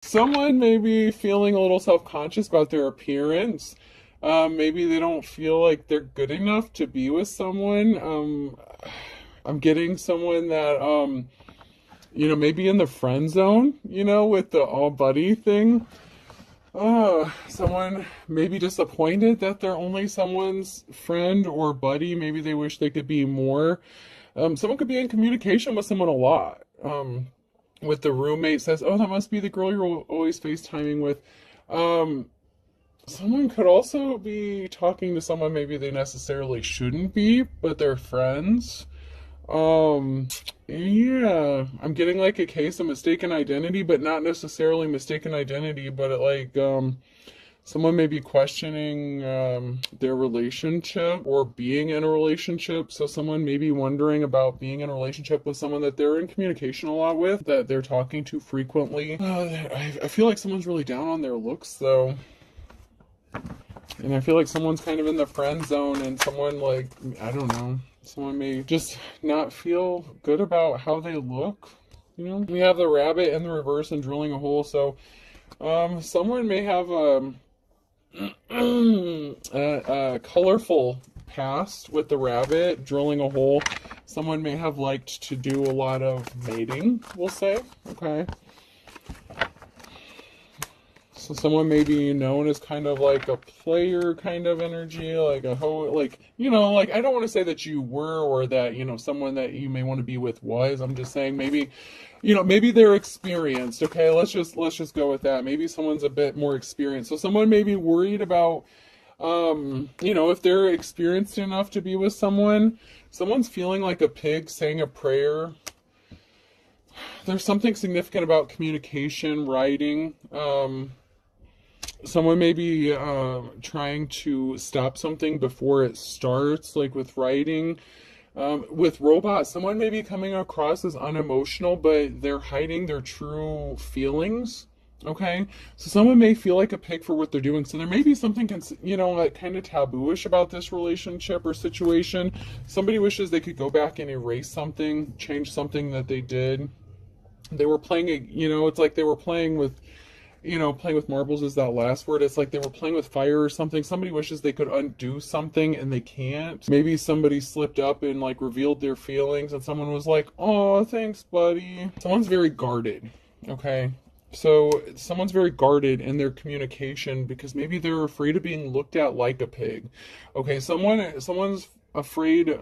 Someone may be feeling a little self-conscious about their appearance. Maybe they don't feel like they're good enough to be with someone. I'm getting someone that, maybe in the friend zone, with the all buddy thing. Someone may be disappointed that they're only someone's friend or buddy. Maybe they wish they could be more. Someone could be in communication with someone a lot. With the roommate says, "Oh, that must be the girl you're always FaceTiming with." Someone could also be talking to someone maybe they necessarily shouldn't be, but they're friends. Um, yeah, I'm getting like a case of mistaken identity, but not necessarily mistaken identity, but someone may be questioning their relationship or being in a relationship. So someone may be wondering about being in a relationship with someone that they're in communication a lot with, that they're talking to frequently. I feel like someone's really down on their looks though. And I feel like someone's kind of in the friend zone, and someone like, I don't know, someone may just not feel good about how they look. We have the rabbit in the reverse and drilling a hole. So someone may have a colorful past with the rabbit drilling a hole. Someone may have liked to do a lot of mating, we'll say. Okay. So someone may be known as kind of like a player kind of energy, like a like I don't want to say that you were, or that, someone that you may want to be with was. I'm just saying maybe, maybe they're experienced. Okay, let's just go with that. Maybe someone's a bit more experienced. So someone may be worried about, if they're experienced enough to be with someone. Someone's feeling like a pig saying a prayer. There's something significant about communication, writing. Someone may be trying to stop something before it starts, like with writing. With robots, someone may be coming across as unemotional, but they're hiding their true feelings. Okay, so someone may feel like a pig for what they're doing. So there may be something, like kind of tabooish about this relationship or situation. Somebody wishes they could go back and erase something, change something that they did. They were playing it's like they were playing with, playing with marbles is that last word. It's like they were playing with fire or something. Somebody wishes they could undo something and they can't. Maybe somebody slipped up and like revealed their feelings, and someone was like, "Oh, thanks, buddy." Someone's very guarded. Okay. So someone's very guarded in their communication because maybe they're afraid of being looked at like a pig. Okay, someone's afraid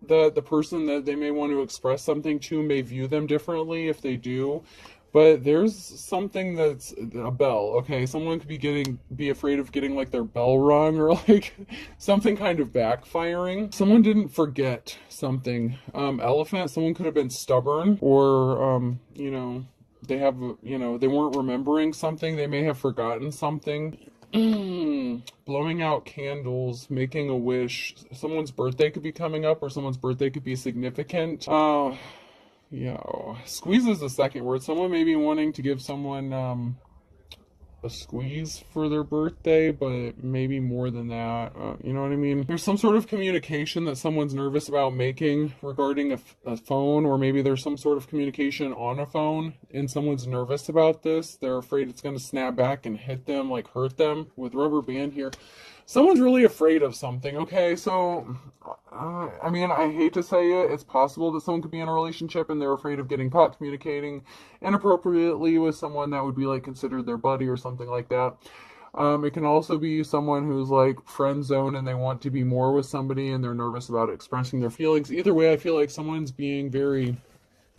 that the person that they may want to express something to may view them differently if they do. But there's something that's a bell. Okay, someone could be afraid of getting like their bell rung, or like something kind of backfiring. Someone didn't forget something. Elephant. Someone could have been stubborn, or they have they weren't remembering something. They may have forgotten something. Blowing out candles, making a wish. Someone's birthday could be coming up, or someone's birthday could be significant. Squeeze is the second word. Someone may be wanting to give someone a squeeze for their birthday, but maybe more than that. You know what I mean? There's some sort of communication that someone's nervous about making regarding a phone, or maybe there's some sort of communication on a phone and someone's nervous about this. They're afraid it's going to snap back and hit them, like hurt them. With rubber band here, someone's really afraid of something. Okay, so I hate to say it, it's possible that someone could be in a relationship and they're afraid of getting caught communicating inappropriately with someone that would be like considered their buddy or something like that. It can also be someone who's like friend zone and they want to be more with somebody and they're nervous about expressing their feelings. Either way, I feel like someone's being very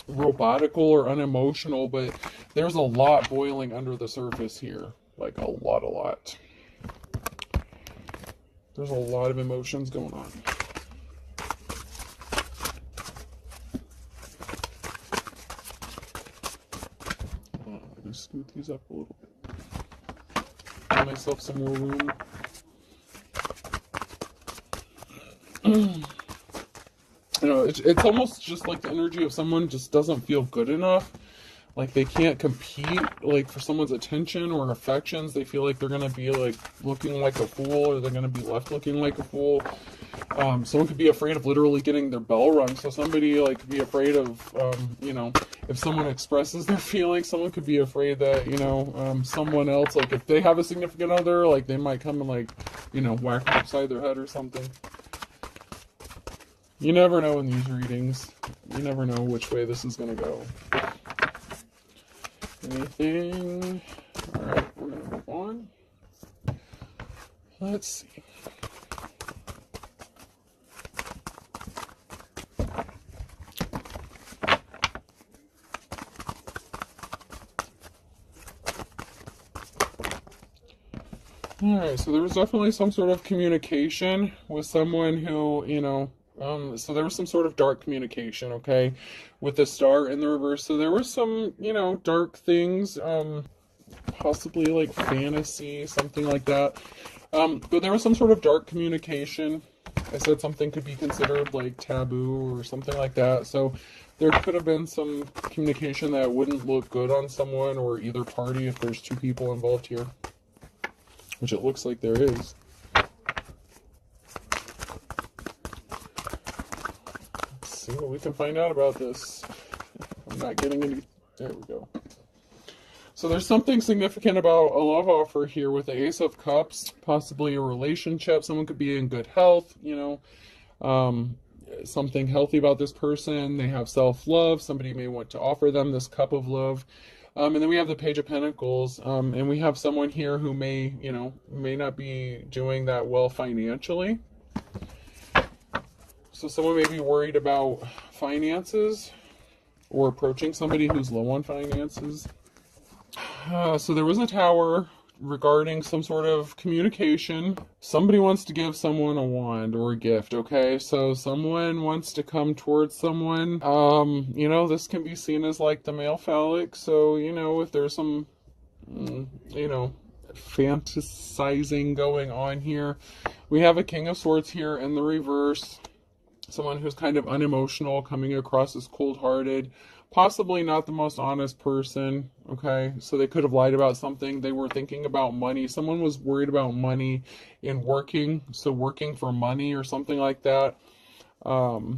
robotical or unemotional, but there's a lot boiling under the surface here. Like a lot. There's a lot of emotions going on. Let me scoot these up a little bit. Give myself some more room. It's almost just like the energy of someone just doesn't feel good enough. Like they can't compete, like for someone's attention or affections. They feel like they're gonna be like looking like a fool, or they're gonna be left looking like a fool. Someone could be afraid of literally getting their bell rung. So somebody like could be afraid of, you know, if someone expresses their feelings, someone could be afraid that, you know, someone else, like if they have a significant other, like they might come and like, you know, whack them upside their head or something. You never know in these readings. You never know which way this is going to go. Anything? All right, we're going to move on. Let's see. Alright, so there was definitely some sort of communication with someone who, you know, so there was some sort of dark communication, okay, with the star in the reverse. So there was some, you know, dark things, possibly like fantasy, something like that. But there was some sort of dark communication. I said something could be considered like taboo or something like that. So there could have been some communication that wouldn't look good on someone or either party if there's two people involved here. Which it looks like there is. Let's see what we can find out about this. I'm not getting any... There we go. So there's something significant about a love offer here with the Ace of Cups, possibly a relationship. Someone could be in good health, you know, something healthy about this person. They have self-love. Somebody may want to offer them this cup of love. And then we have the Page of Pentacles, and we have someone here who may, you know, may not be doing that well financially. So someone may be worried about finances or approaching somebody who's low on finances. So there was a Tower regarding some sort of communication. Somebody wants to give someone a wand or a gift, okay? So someone wants to come towards someone. You know, this can be seen as like the male phallic. So, you know, if there's some, you know, fantasizing going on here. We have a King of Swords here in the reverse. Someone who's kind of unemotional, coming across as cold-hearted. Possibly not the most honest person, okay? So they could have lied about something. They were thinking about money. Someone was worried about money in working, so working for money or something like that. Oh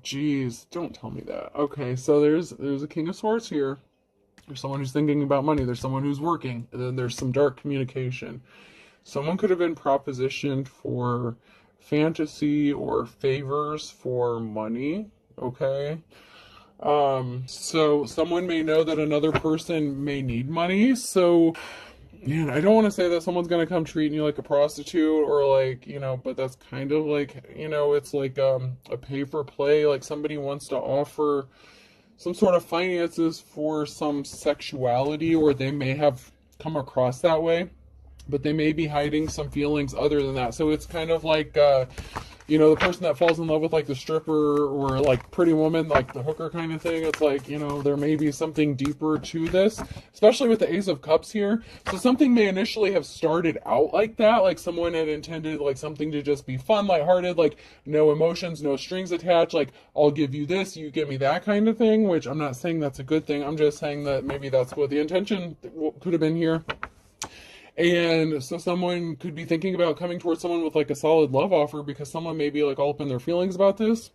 geez, don't tell me that. Okay, so there's a King of Swords here. There's someone who's thinking about money. There's someone who's working. And then there's some dark communication. Someone could have been propositioned for fantasy or favors for money. Okay, so someone may know that another person may need money. So, man, I don't want to say that someone's going to come treating you like a prostitute or like, you know, but that's kind of like, you know, it's like a pay for play. Like somebody wants to offer some sort of finances for some sexuality, or they may have come across that way, but they may be hiding some feelings other than that. So it's kind of like, you know, the person that falls in love with like the stripper or like Pretty Woman, like the hooker kind of thing. It's like, you know, there may be something deeper to this, especially with the Ace of Cups here. So something may initially have started out like that, like someone had intended like something to just be fun, lighthearted, like no emotions, no strings attached, like I'll give you this, you give me that kind of thing, which I'm not saying that's a good thing. I'm just saying that maybe that's what the intention could have been here. And so someone could be thinking about coming towards someone with like a solid love offer, because someone may be like all up in their feelings about this,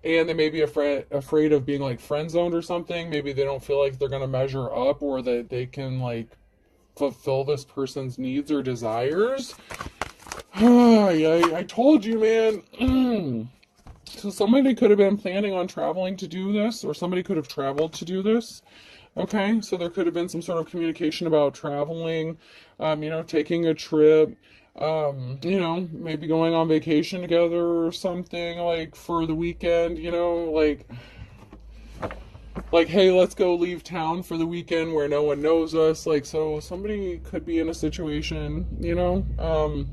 and they may be afraid of being like friend zoned or something. Maybe they don't feel like they're going to measure up, or that they can like fulfill this person's needs or desires. I told you, man. So somebody could have been planning on traveling to do this, or somebody could have traveled to do this. Okay, so there could have been some sort of communication about traveling, you know, taking a trip, you know, maybe going on vacation together or something, like for the weekend, you know, like, hey, let's go leave town for the weekend where no one knows us. Like, so somebody could be in a situation, you know,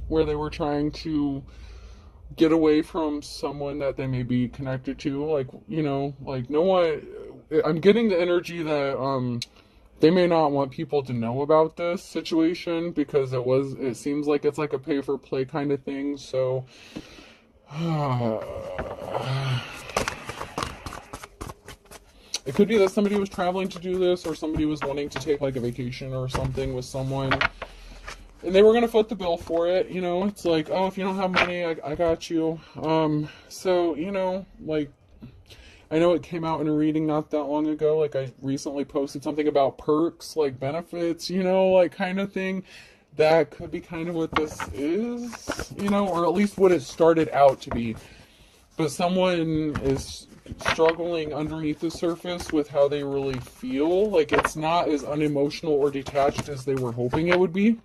where they were trying to get away from someone that they may be connected to, like, you know, like no one. I'm getting the energy that they may not want people to know about this situation, because it seems like it's like a pay for play kind of thing. So it could be that somebody was traveling to do this, or somebody was wanting to take like a vacation or something with someone. And they were going to foot the bill for it, you know. It's like, oh, if you don't have money, I got you. So, you know, like, I know it came out in a reading not that long ago. Like, I recently posted something about perks, like benefits, you know, like kind of thing. That could be kind of what this is, you know, or at least what it started out to be. But someone is struggling underneath the surface with how they really feel. Like, it's not as unemotional or detached as they were hoping it would be.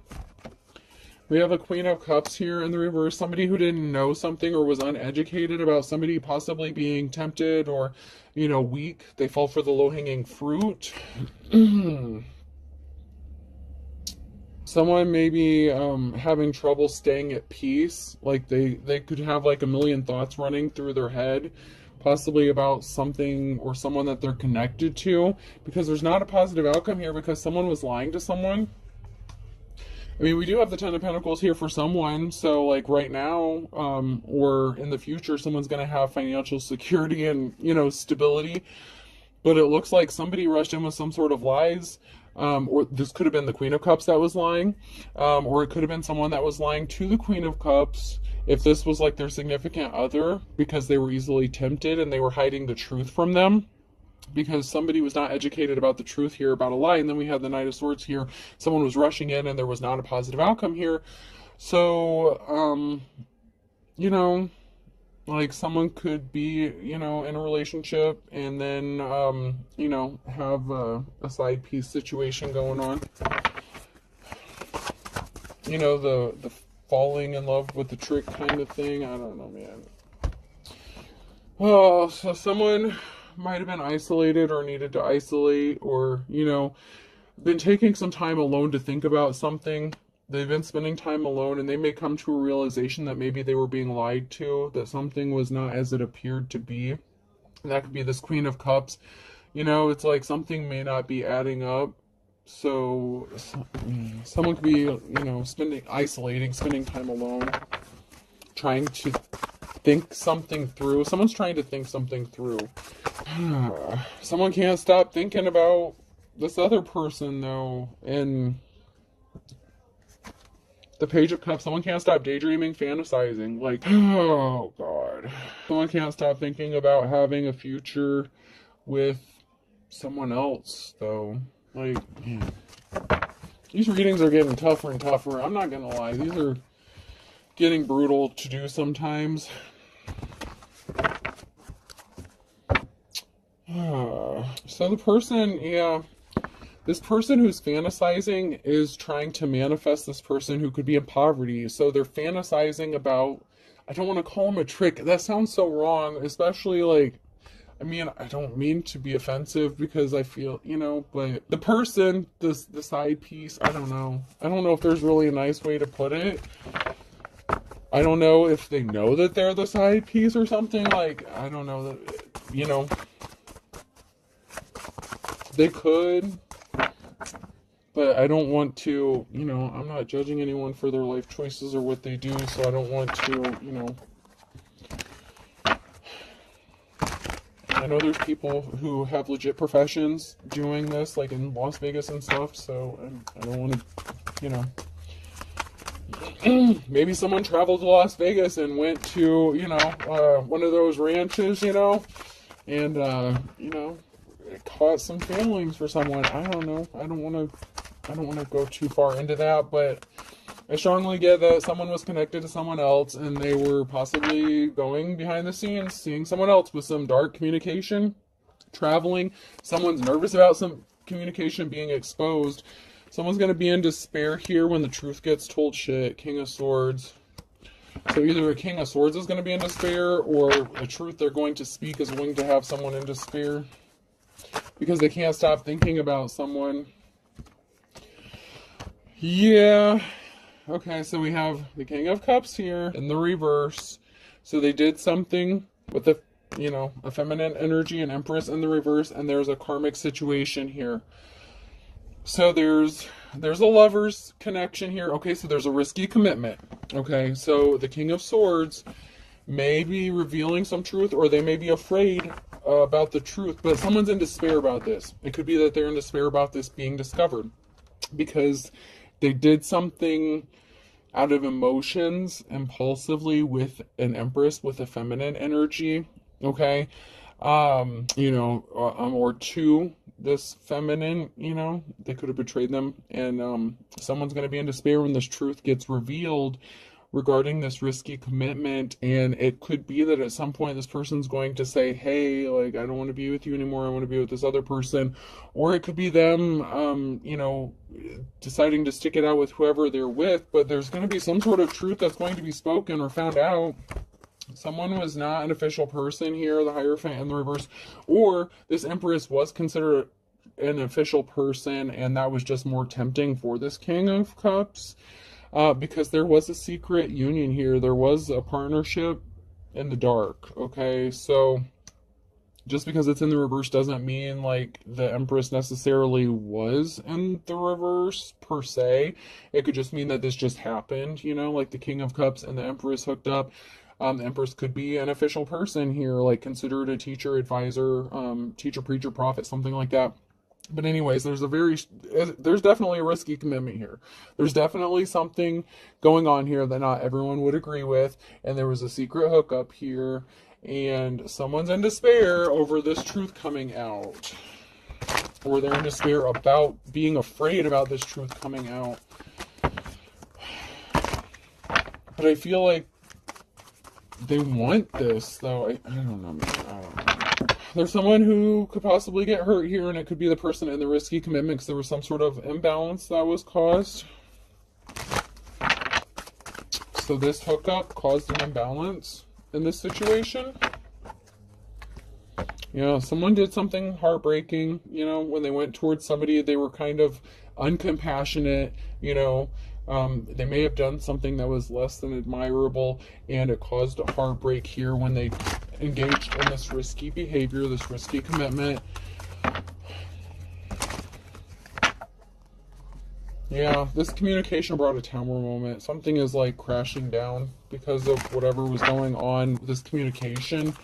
We have a Queen of Cups here in the reverse. Somebody who didn't know something or was uneducated about somebody possibly being tempted or, you know, weak. They fall for the low-hanging fruit. Someone may be having trouble staying at peace. Like, they could have like a million thoughts running through their head, possibly about something or someone that they're connected to, because there's not a positive outcome here because someone was lying to someone. I mean, we do have the Ten of Pentacles here for someone, so like right now, or in the future, someone's going to have financial security and, you know, stability, but it looks like somebody rushed in with some sort of lies, or this could have been the Queen of Cups that was lying, or it could have been someone that was lying to the Queen of Cups, if this was like their significant other, because they were easily tempted and they were hiding the truth from them. Because somebody was not educated about the truth here, about a lie. And then we have the Knight of Swords here. Someone was rushing in and there was not a positive outcome here. So, you know, like someone could be, you know, in a relationship and then, you know, have a side piece situation going on. You know, the falling in love with the trick kind of thing. I don't know, man. Oh, so someone might have been isolated or needed to isolate, or, you know, been taking some time alone to think about something. They've been spending time alone and they may come to a realization that maybe they were being lied to, that something was not as it appeared to be. And that could be this Queen of Cups. You know, it's like something may not be adding up. So someone could be, you know, isolating, spending time alone, trying to think something through. Someone's trying to think something through. Someone can't stop thinking about this other person, though. And the Page of Cups, someone can't stop daydreaming, fantasizing. Like, oh, God. Someone can't stop thinking about having a future with someone else, though. Like, man. These readings are getting tougher and tougher. I'm not gonna lie. These are getting brutal to do sometimes. So the person, yeah, this person who's fantasizing is trying to manifest this person who could be in poverty. So they're fantasizing about, I don't want to call them a trick. That sounds so wrong, especially like, I mean, I don't mean to be offensive because I feel, you know, but the person, the side piece, I don't know. I don't know if there's really a nice way to put it. I don't know if they know that they're the side piece or something. Like, I don't know that, you know. They could, but I don't want to, you know, I'm not judging anyone for their life choices or what they do, so I don't want to, you know. I know there's people who have legit professions doing this, like in Las Vegas and stuff, so I don't want to, you know. Maybe someone traveled to Las Vegas and went to, you know, one of those ranches, you know, and, you know, it caught some feelings for someone. I don't know. I don't want to go too far into that, but I strongly get that someone was connected to someone else and they were possibly going behind the scenes, seeing someone else with some dark communication, traveling. Someone's nervous about some communication being exposed. Someone's going to be in despair here when the truth gets told. Shit, King of Swords. So either a King of Swords is going to be in despair, or the truth they're going to speak is going to have someone in despair. Because they can't stop thinking about someone. Yeah. Okay, so we have the King of Cups here in the reverse. So they did something with the, you know, a feminine energy and Empress in the reverse, and there's a karmic situation here. So there's a lover's connection here. Okay, so there's a risky commitment. Okay, so the King of Swords may be revealing some truth, or they may be afraid about the truth, but someone's in despair about this. It could be that they're in despair about this being discovered, because They did something out of emotions impulsively with an Empress with a feminine energy. Okay. Or two, this feminine, they could have betrayed them, and someone's going to be in despair when this truth gets revealed regarding this risky commitment. And it could be that at some point this person's going to say, hey, like, I don't want to be with you anymore, I want to be with this other person. Or it could be them deciding to stick it out with whoever they're with, but there's going to be some sort of truth that's going to be spoken or found out. Someone was not an official person here, the Hierophant in the reverse, or this Empress was considered an official person, and that was just more tempting for this King of Cups, because there was a secret union here. There was a partnership in the dark, okay? So just because it's in the reverse doesn't mean like the Empress necessarily was in the reverse per se. It could just mean that this just happened, like the King of Cups and the Empress hooked up. The Empress could be an official person here, like considered a teacher, advisor, teacher, preacher, prophet, something like that. But anyways, there's definitely a risky commitment here. There's definitely something going on here that not everyone would agree with. And there was a secret hookup here. And someone's in despair over this truth coming out. Or they're in despair about being afraid about this truth coming out. But I feel like they want this, though. I don't know, man. I don't know. There's someone who could possibly get hurt here, and it could be the person in the risky commitment because there was some sort of imbalance that was caused. So this hookup caused an imbalance in this situation. Someone did something heartbreaking, when they went towards somebody, they were kind of uncompassionate, they may have done something that was less than admirable, and it caused a heartbreak here when they engaged in this risky behavior, this risky commitment. Yeah, this communication brought a tower moment. Something is like crashing down because of whatever was going on with this communication.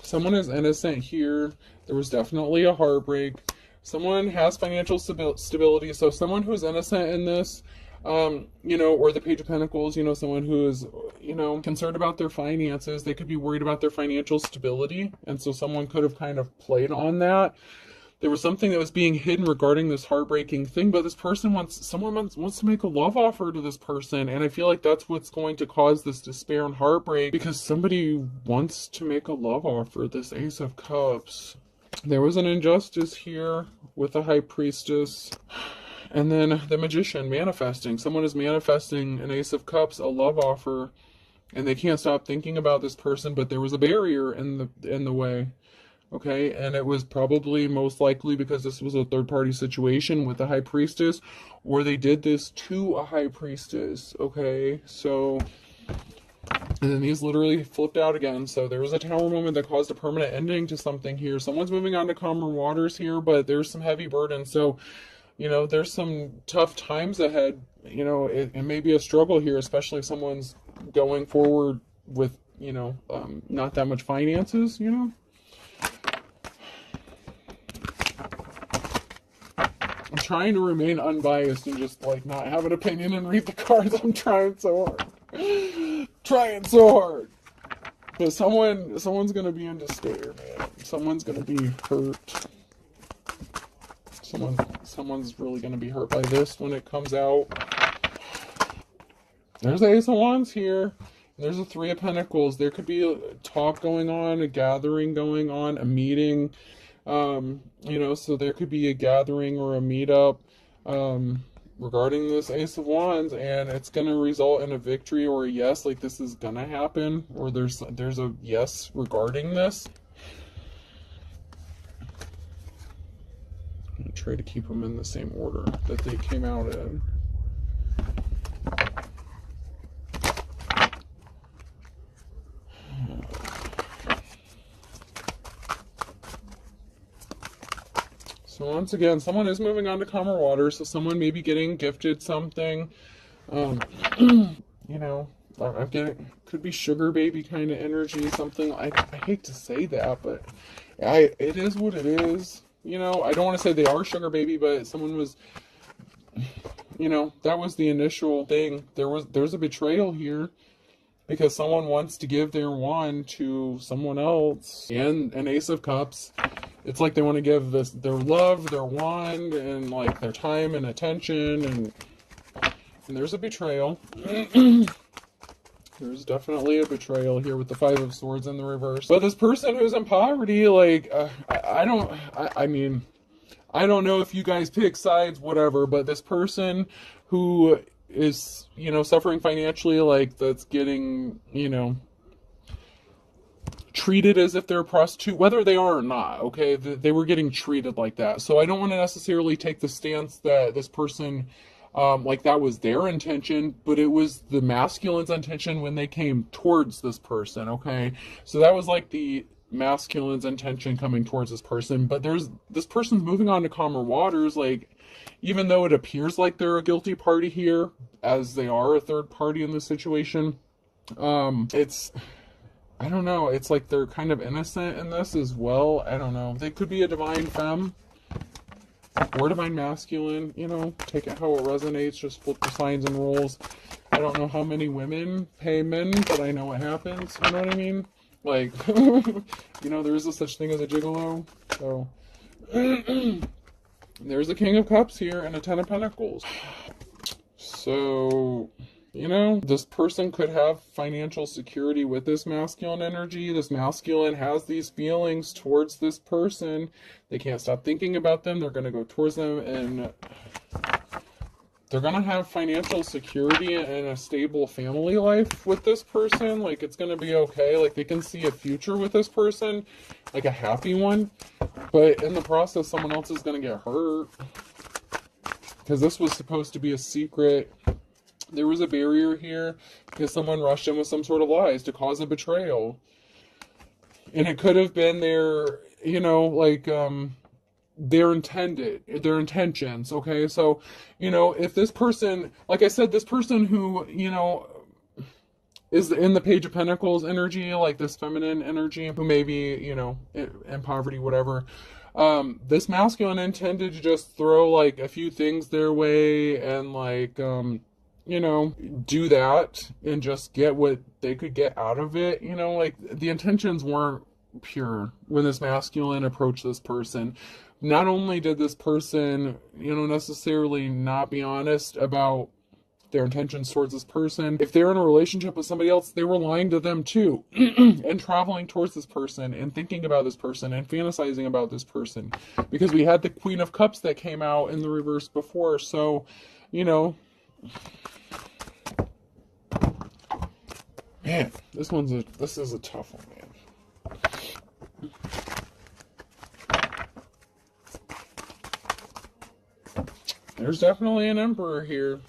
Someone is innocent here. There was definitely a heartbreak. Someone has financial stability. So someone who's innocent in this, or the Page of Pentacles, someone who is, concerned about their finances. They could be worried about their financial stability. And so someone could have kind of played on that. There was something that was being hidden regarding this heartbreaking thing, but this person wants to make a love offer to this person. And I feel like that's what's going to cause this despair and heartbreak, because somebody wants to make a love offer, this Ace of Cups. There was an injustice here with the High Priestess. And then the Magician manifesting. Someone is manifesting an Ace of Cups, a love offer, and they can't stop thinking about this person, but there was a barrier in the way. Okay, and it was probably most likely because this was a third-party situation with the High Priestess, or they did this to a High Priestess. Okay, so, and then these literally flipped out again. So there was a tower moment that caused a permanent ending to something here. Someone's moving on to calmer waters here, but there's some heavy burden. So, there's some tough times ahead. It may be a struggle here, especially if someone's going forward with, not that much finances, I'm trying to remain unbiased and just like not have an opinion and read the cards. I'm trying so hard. Trying so hard. But someone's gonna be in despair, man. Someone's gonna be hurt. Someone's really gonna be hurt by this when it comes out. There's the Ace of Wands here. There's a Three of Pentacles. There could be a talk going on, a gathering going on, a meeting. So there could be a gathering or a meetup regarding this Ace of Wands, and it's going to result in a victory or a yes, like this is going to happen, or there's a yes regarding this. I'm going to try to keep them in the same order that they came out in. So once again, someone is moving on to calmer waters, so someone may be getting gifted something. I'm getting, could be sugar baby kind of energy, something. I hate to say that, but it is what it is. I don't want to say they are sugar baby, but someone was you know, that was the initial thing. There's a betrayal here because someone wants to give their wand to someone else. And an Ace of Cups, it's like they want to give this their love, their wand, and like their time and attention, and there's a betrayal. There's definitely a betrayal here with the Five of Swords in the reverse. But this person who's in poverty, like, I mean, I don't know if you guys pick sides, whatever, but this person who is, you know, suffering financially, like, that's getting, you know, treated as if they're a prostitute, whether they are or not, okay? They were getting treated like that. So I don't want to necessarily take the stance that this person, like that was their intention, but it was the masculine's intention when they came towards this person, okay? So that was like the masculine's intention coming towards this person, but this person's moving on to calmer waters, like, even though it appears like they're a guilty party here, as they are a third party in this situation, I don't know, it's like they're kind of innocent in this as well. I don't know. They could be a divine femme or divine masculine, you know, take it how it resonates, just flip the signs and roles. I don't know how many women pay men, but I know what happens, you know what I mean? Like, you know, there is a such thing as a gigolo, so... There's a King of Cups here and a Ten of Pentacles. So, you know, this person could have financial security with this masculine energy. This masculine has these feelings towards this person. They can't stop thinking about them. They're going to go towards them, and they're going to have financial security and a stable family life with this person. Like, it's going to be okay. Like, they can see a future with this person, like a happy one. But in the process, someone else is going to get hurt. Because this was supposed to be a secret. There was a barrier here because someone rushed in with some sort of lies to cause a betrayal. And it could have been their, you know, like, their intentions, okay? So, you know, if this person, like I said, this person who, you know, is in the Page of Pentacles energy, like this feminine energy, who may be, you know, in poverty, whatever, this masculine intended to just throw, like, a few things their way and, like, you know, do that and just get what they could get out of it, you know, like, the intentions weren't pure when this masculine approached this person. Not only did this person, you know, necessarily not be honest about their intentions towards this person, if they're in a relationship with somebody else, they were lying to them too, and traveling towards this person, and thinking about this person, and fantasizing about this person, because we had the Queen of Cups that came out in the reverse before, so, you know, man, this is a tough one, man. There's definitely an Emperor here.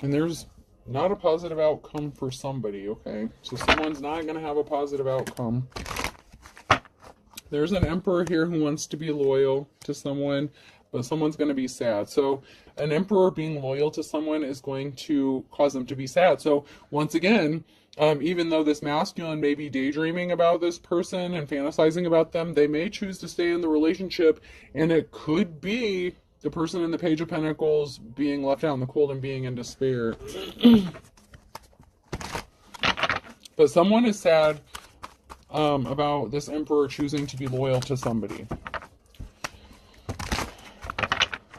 And there's not a positive outcome for somebody, okay? So someone's not going to have a positive outcome. There's an Emperor here who wants to be loyal to someone, but someone's going to be sad. So an Emperor being loyal to someone is going to cause them to be sad. So once again, even though this masculine may be daydreaming about this person and fantasizing about them, they may choose to stay in the relationship, and it could be the person in the Page of Pentacles being left out in the cold and being in despair. But someone is sad about this Emperor choosing to be loyal to somebody.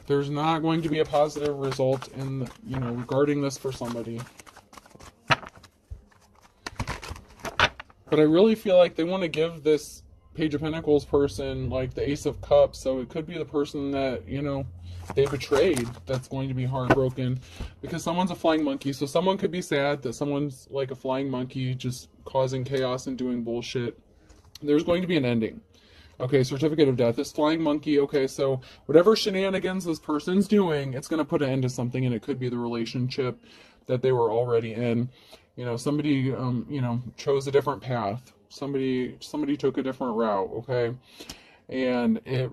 There's not going to be a positive result in, you know, regarding this for somebody. But I really feel like they want to give this Page of Pentacles person, like, the Ace of Cups, so it could be the person that, you know, they betrayed that's going to be heartbroken, because someone's a flying monkey. So someone could be sad that someone's like a flying monkey just causing chaos and doing bullshit. There's going to be an ending. Okay, certificate of death. This flying monkey, okay, so whatever shenanigans this person's doing, it's going to put an end to something, and it could be the relationship that they were already in. You know, somebody, you know, chose a different path. Somebody took a different route, okay? And it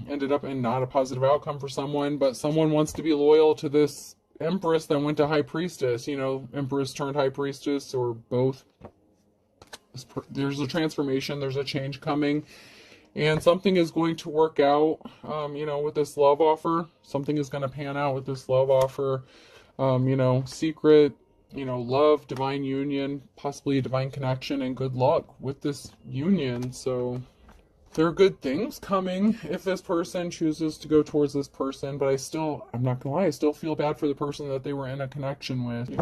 ended up in not a positive outcome for someone, but someone wants to be loyal to this Empress that went to High Priestess, you know, Empress turned High Priestess, or both. There's a transformation, there's a change coming, and something is going to work out, with this love offer. Something is going to pan out with this love offer, secret, love, divine union, possibly a divine connection, and good luck with this union. So there are good things coming if this person chooses to go towards this person, but I'm not gonna lie, I still feel bad for the person that they were in a connection with,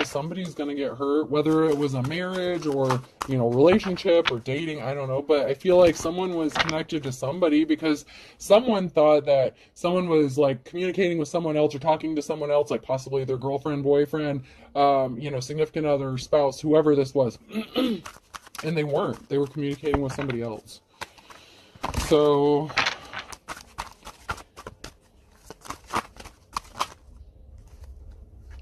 Somebody's gonna get hurt, whether it was a marriage or, relationship or dating, I don't know, but I feel like someone was connected to somebody because someone thought that someone was like communicating with someone else or talking to someone else, like possibly their girlfriend, boyfriend, significant other, spouse, whoever this was. And they weren't. They were communicating with somebody else. So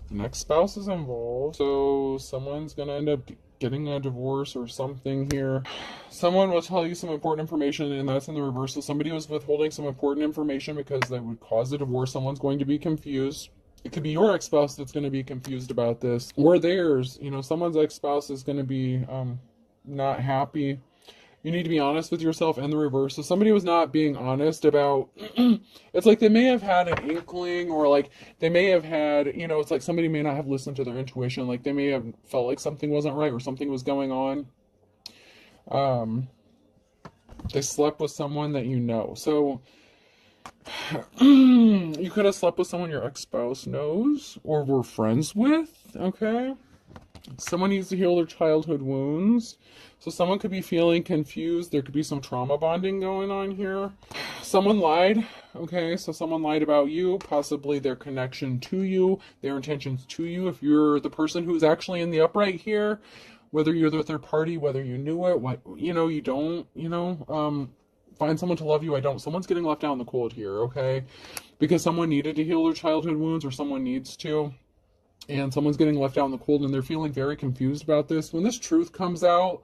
the next spouse is involved. So someone's going to end up getting a divorce or something here. Someone will tell you some important information, and that's in the reverse. So somebody was withholding some important information because that would cause a divorce. Someone's going to be confused. It could be your ex-spouse that's going to be confused about this, or theirs. Someone's ex-spouse is going to be not happy. You need to be honest with yourself, and the reverse. So somebody was not being honest about, it's like they may have had an inkling, or like they may have had, it's like somebody may not have listened to their intuition. Like they may have felt like something wasn't right or something was going on. They slept with someone that So you could have slept with someone your ex-spouse knows or were friends with, okay? Someone needs to heal their childhood wounds. So someone could be feeling confused. There could be some trauma bonding going on here. Someone lied. Okay, so someone lied about you, possibly their connection to you, their intentions to you. If you're the person who's actually in the upright here, whether you're the third party, whether you knew it, you don't, find someone to love you. I don't. Someone's getting left out in the cold here, okay? Because someone needed to heal their childhood wounds, or someone needs to. And someone's getting left out in the cold, and they're feeling very confused about this. When this truth comes out,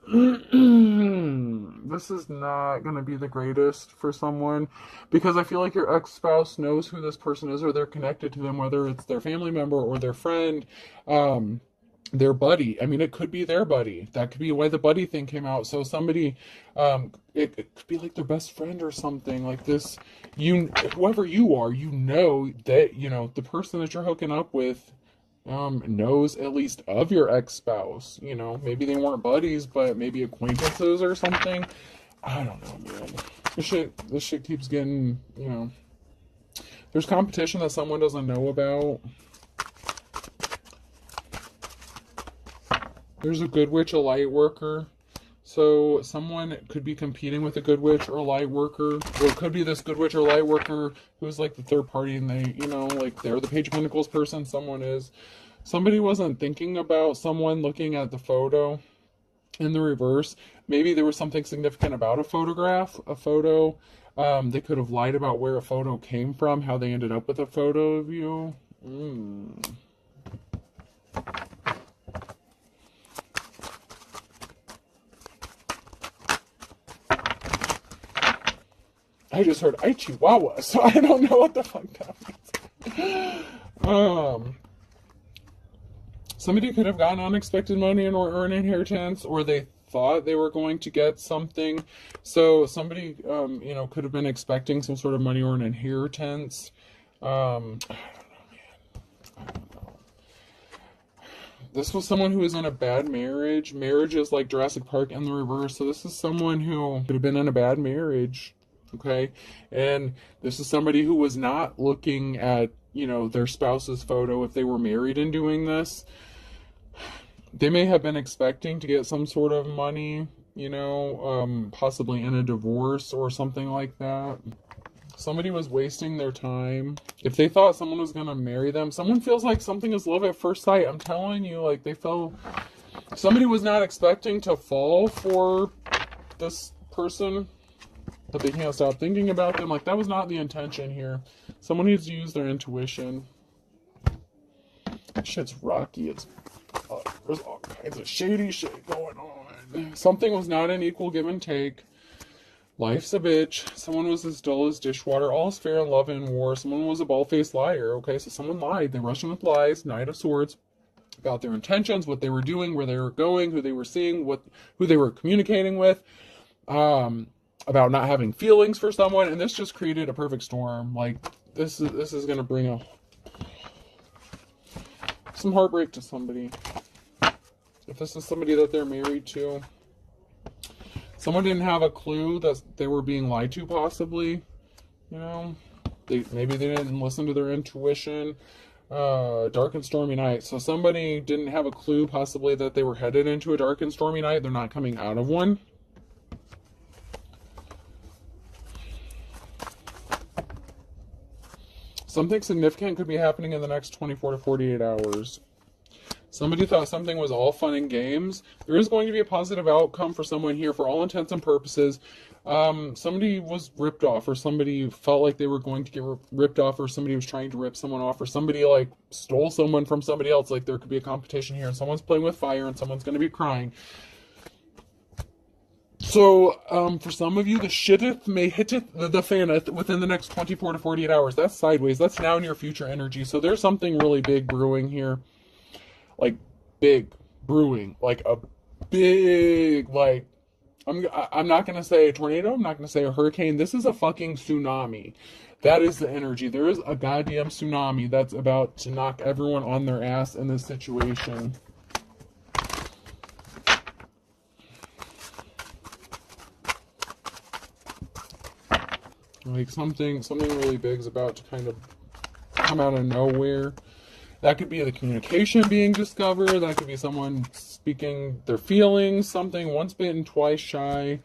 this is not going to be the greatest for someone, because I feel like your ex-spouse knows who this person is, or they're connected to them, whether it's their family member or their friend, their buddy. I mean, it could be their buddy. That could be why the buddy thing came out. So somebody, it could be like their best friend or something like this. Whoever you are, that, the person that you're hooking up with knows at least of your ex-spouse. Maybe they weren't buddies, but maybe acquaintances or something. I don't know, man. This shit keeps getting, there's competition that someone doesn't know about. There's a good witch, a light worker. So someone could be competing with a good witch or a light worker. Or it could be this good witch or light worker who's like the third party, and they, like they're the Page of Pentacles person. Someone is. Somebody wasn't thinking about someone looking at the photo in the reverse. Maybe there was something significant about a photo. They could have lied about where a photo came from, how they ended up with a photo of you. I just heard "ay chihuahua," so I don't know what the fuck that means. Somebody could have gotten unexpected money or an inheritance, or they thought they were going to get something. So somebody, could have been expecting some sort of money or an inheritance. I don't know, man. I don't know. This was someone who was in a bad marriage. Marriage is like Jurassic Park in the reverse. So this is someone who could have been in a bad marriage. Okay, and this is somebody who was not looking at, their spouse's photo if they were married and doing this. They may have been expecting to get some sort of money, possibly in a divorce or something like that. Somebody was wasting their time. If they thought someone was going to marry them, someone feels like something is love at first sight. I'm telling you, like somebody was not expecting to fall for this person, but they can't stop thinking about them. Like, that was not the intention here. Someone needs to use their intuition. Shit's rocky. There's all kinds of shady shit going on. Something was not an equal give and take. Life's a bitch. Someone was as dull as dishwater. All is fair in love and war. Someone was a bald-faced liar. Okay, so someone lied. They rushed in with lies. Knight of Swords. About their intentions, what they were doing, where they were going, who they were seeing, who they were communicating with. About not having feelings for someone, and this just created a perfect storm. Like this is gonna bring some heartbreak to somebody. If this is somebody that they're married to. Someone didn't have a clue that they were being lied to, possibly. You know, maybe they didn't listen to their intuition. Dark and stormy night. So somebody didn't have a clue, possibly, that they were headed into a dark and stormy night. They're not coming out of one. Something significant could be happening in the next 24 to 48 hours. Somebody thought something was all fun and games. There is going to be a positive outcome for someone here for all intents and purposes. Somebody was ripped off, or somebody felt like they were going to get ripped off, or somebody was trying to rip someone off, or somebody like stole someone from somebody else. Like there could be a competition here, and someone's playing with fire, and someone's going to be crying. So, for some of you, the shitteth may hiteth the faneth within the next 24 to 48 hours. That's sideways. That's now near future energy. So there's something really big brewing here. Like, big brewing. Like, a big, like, I'm not going to say a tornado. I'm not going to say a hurricane. This is a fucking tsunami. That is the energy. There is a goddamn tsunami that's about to knock everyone on their ass in this situation. Like something really big is about to kind of come out of nowhere. That could be the communication being discovered. That could be someone speaking their feelings. Something once bitten, twice shy.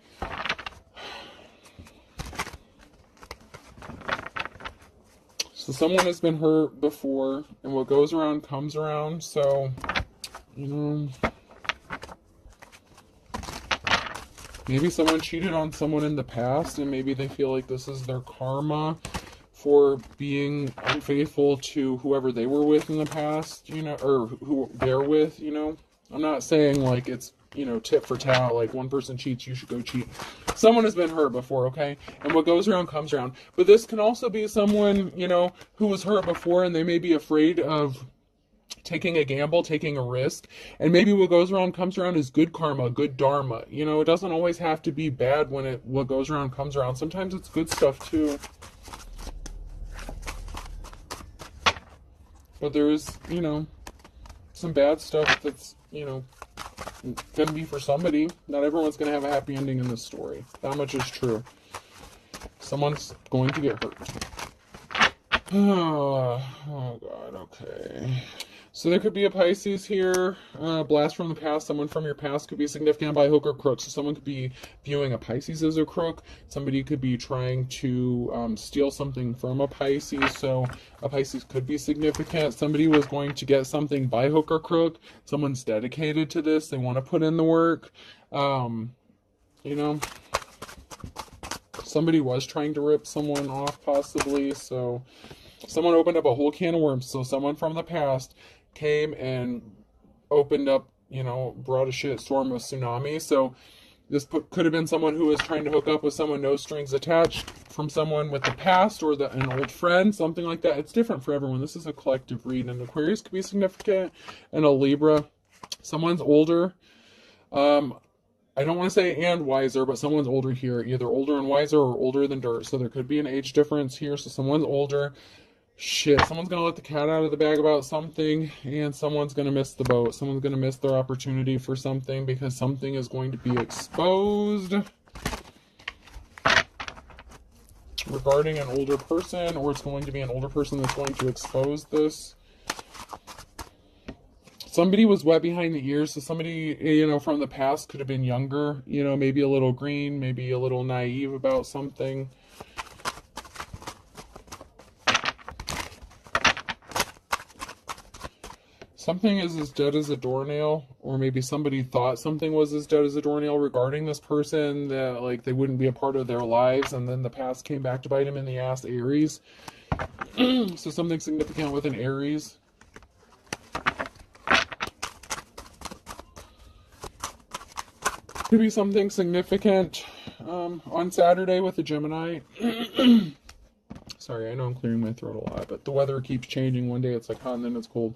So someone has been hurt before, and what goes around comes around. So, you know, maybe someone cheated on someone in the past, and maybe they feel like this is their karma for being unfaithful to whoever they were with in the past, you know, or who they're with, you know. I'm not saying like it's, you know, tit for tat, like one person cheats, you should go cheat. Someone has been hurt before, okay? And what goes around comes around. But this can also be someone, you know, who was hurt before, and they may be afraid of taking a gamble, taking a risk, and maybe what goes around comes around is good karma, good dharma. You know, it doesn't always have to be bad when what goes around comes around. Sometimes it's good stuff too. But there is, you know, some bad stuff that's, you know, going to be for somebody. Not everyone's going to have a happy ending in this story. That much is true. Someone's going to get hurt. Oh God, okay. So there could be a Pisces here, blast from the past. Someone from your past could be significant by hook or crook. So someone could be viewing a Pisces as a crook. Somebody could be trying to steal something from a Pisces. So a Pisces could be significant. Somebody was going to get something by hook or crook. Someone's dedicated to this. They want to put in the work. You know, somebody was trying to rip someone off possibly. So someone opened up a whole can of worms. So someone from the past came and opened up, you know, brought a shit storm of tsunami. So this could have been someone who was trying to hook up with someone no strings attached from someone with the past, or an old friend, something like that. It's different for everyone. This is a collective read, and Aquarius could be significant, and a Libra. Someone's older. I don't want to say and wiser, but someone's older here, either older and wiser or older than dirt. So there could be an age difference here. So someone's older. Shit, someone's going to let the cat out of the bag about something, and someone's going to miss the boat. Someone's going to miss their opportunity for something because something is going to be exposed regarding an older person, or it's going to be an older person that's going to expose this. Somebody was wet behind the ears, so somebody, you know, from the past could have been younger, you know, maybe a little green, maybe a little naive about something. Something is as dead as a doornail, or maybe somebody thought something was as dead as a doornail regarding this person, that like they wouldn't be a part of their lives, and then the past came back to bite them in the ass. Aries. So something significant with an Aries. Could be something significant on Saturday with the Gemini. Sorry, I know I'm clearing my throat a lot, but the weather keeps changing. One day it's like hot and then it's cold.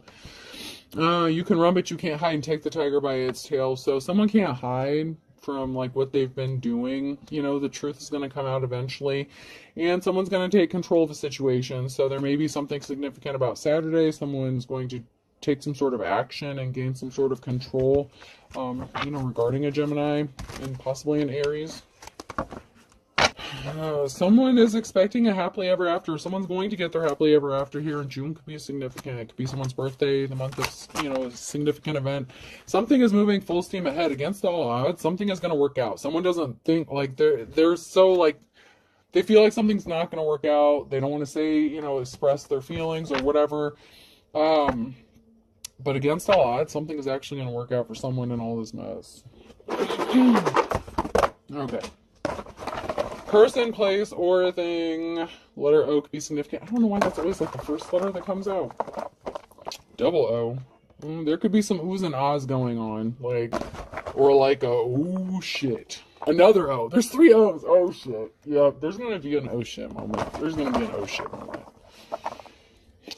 You can run, but you can't hide, and take the tiger by its tail. So someone can't hide from like what they've been doing. You know, the truth is going to come out eventually, and someone's going to take control of the situation. So there may be something significant about Saturday. Someone's going to take some sort of action and gain some sort of control, you know, regarding a Gemini and possibly an Aries. Someone is expecting a happily ever after. Someone's going to get their happily ever after here in June. Could be significant. It could be someone's birthday, the month of, you know, a significant event. Something is moving full steam ahead against all odds. Something is going to work out. Someone doesn't think like they're so like, they feel like something's not going to work out. They don't want to say, you know, express their feelings or whatever. But against all odds, something is actually going to work out for someone in all this mess. Okay. Person, place, or thing. Letter O could be significant. I don't know why that's always like the first letter that comes out. Double O. There could be some oohs and ahs going on. Like, or like a, ooh, shit. Another O. There's 3 O's. Oh, shit. Yep, there's going to be an oh, shit moment. There's going to be an oh, shit moment.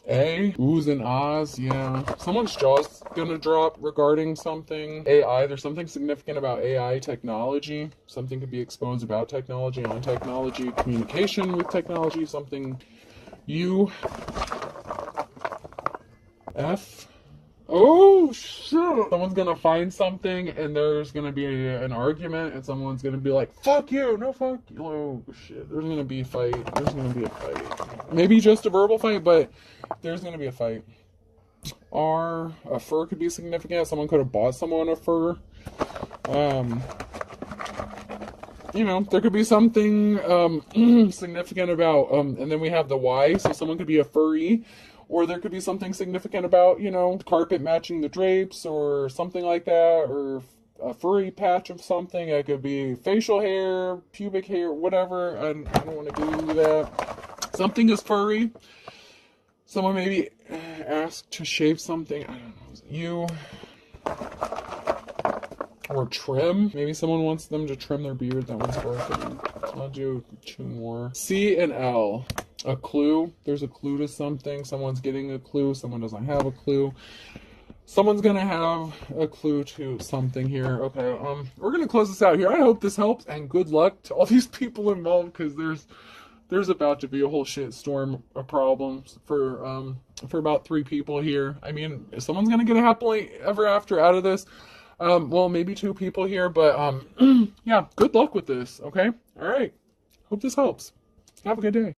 A, oohs and ahs, yeah. Someone's jaw's gonna drop regarding something. AI, there's something significant about AI technology. Something could be exposed about technology, on technology, communication with technology, something. U, F. Oh, shit. Someone's gonna find something and there's gonna be an argument and someone's gonna be like, fuck you, no fuck you. Oh, shit. There's gonna be a fight. There's gonna be a fight. Maybe just a verbal fight, but there's gonna be a fight. R, a fur could be significant. Someone could have bought someone a fur. You know, there could be something significant about, and then we have the Y, so someone could be a furry. Or there could be something significant about, you know, carpet matching the drapes or something like that, or a furry patch of something. It could be facial hair, pubic hair, whatever. I don't want to do that. Something is furry. Someone maybe asked to shave something. I don't know. Or trim. Maybe someone wants them to trim their beard. That one's working. I'll do 2 more. C and L. A clue. There's a clue to something. Someone's getting a clue. Someone doesn't have a clue. Someone's gonna have a clue to something here. Okay, we're gonna close this out here. I hope this helps, and good luck to all these people involved, because there's about to be a whole shit storm of problems for about 3 people here. I mean, if someone's gonna get a happily ever after out of this, well, maybe 2 people here, but yeah, good luck with this. Okay, all right. Hope this helps. Have a good day.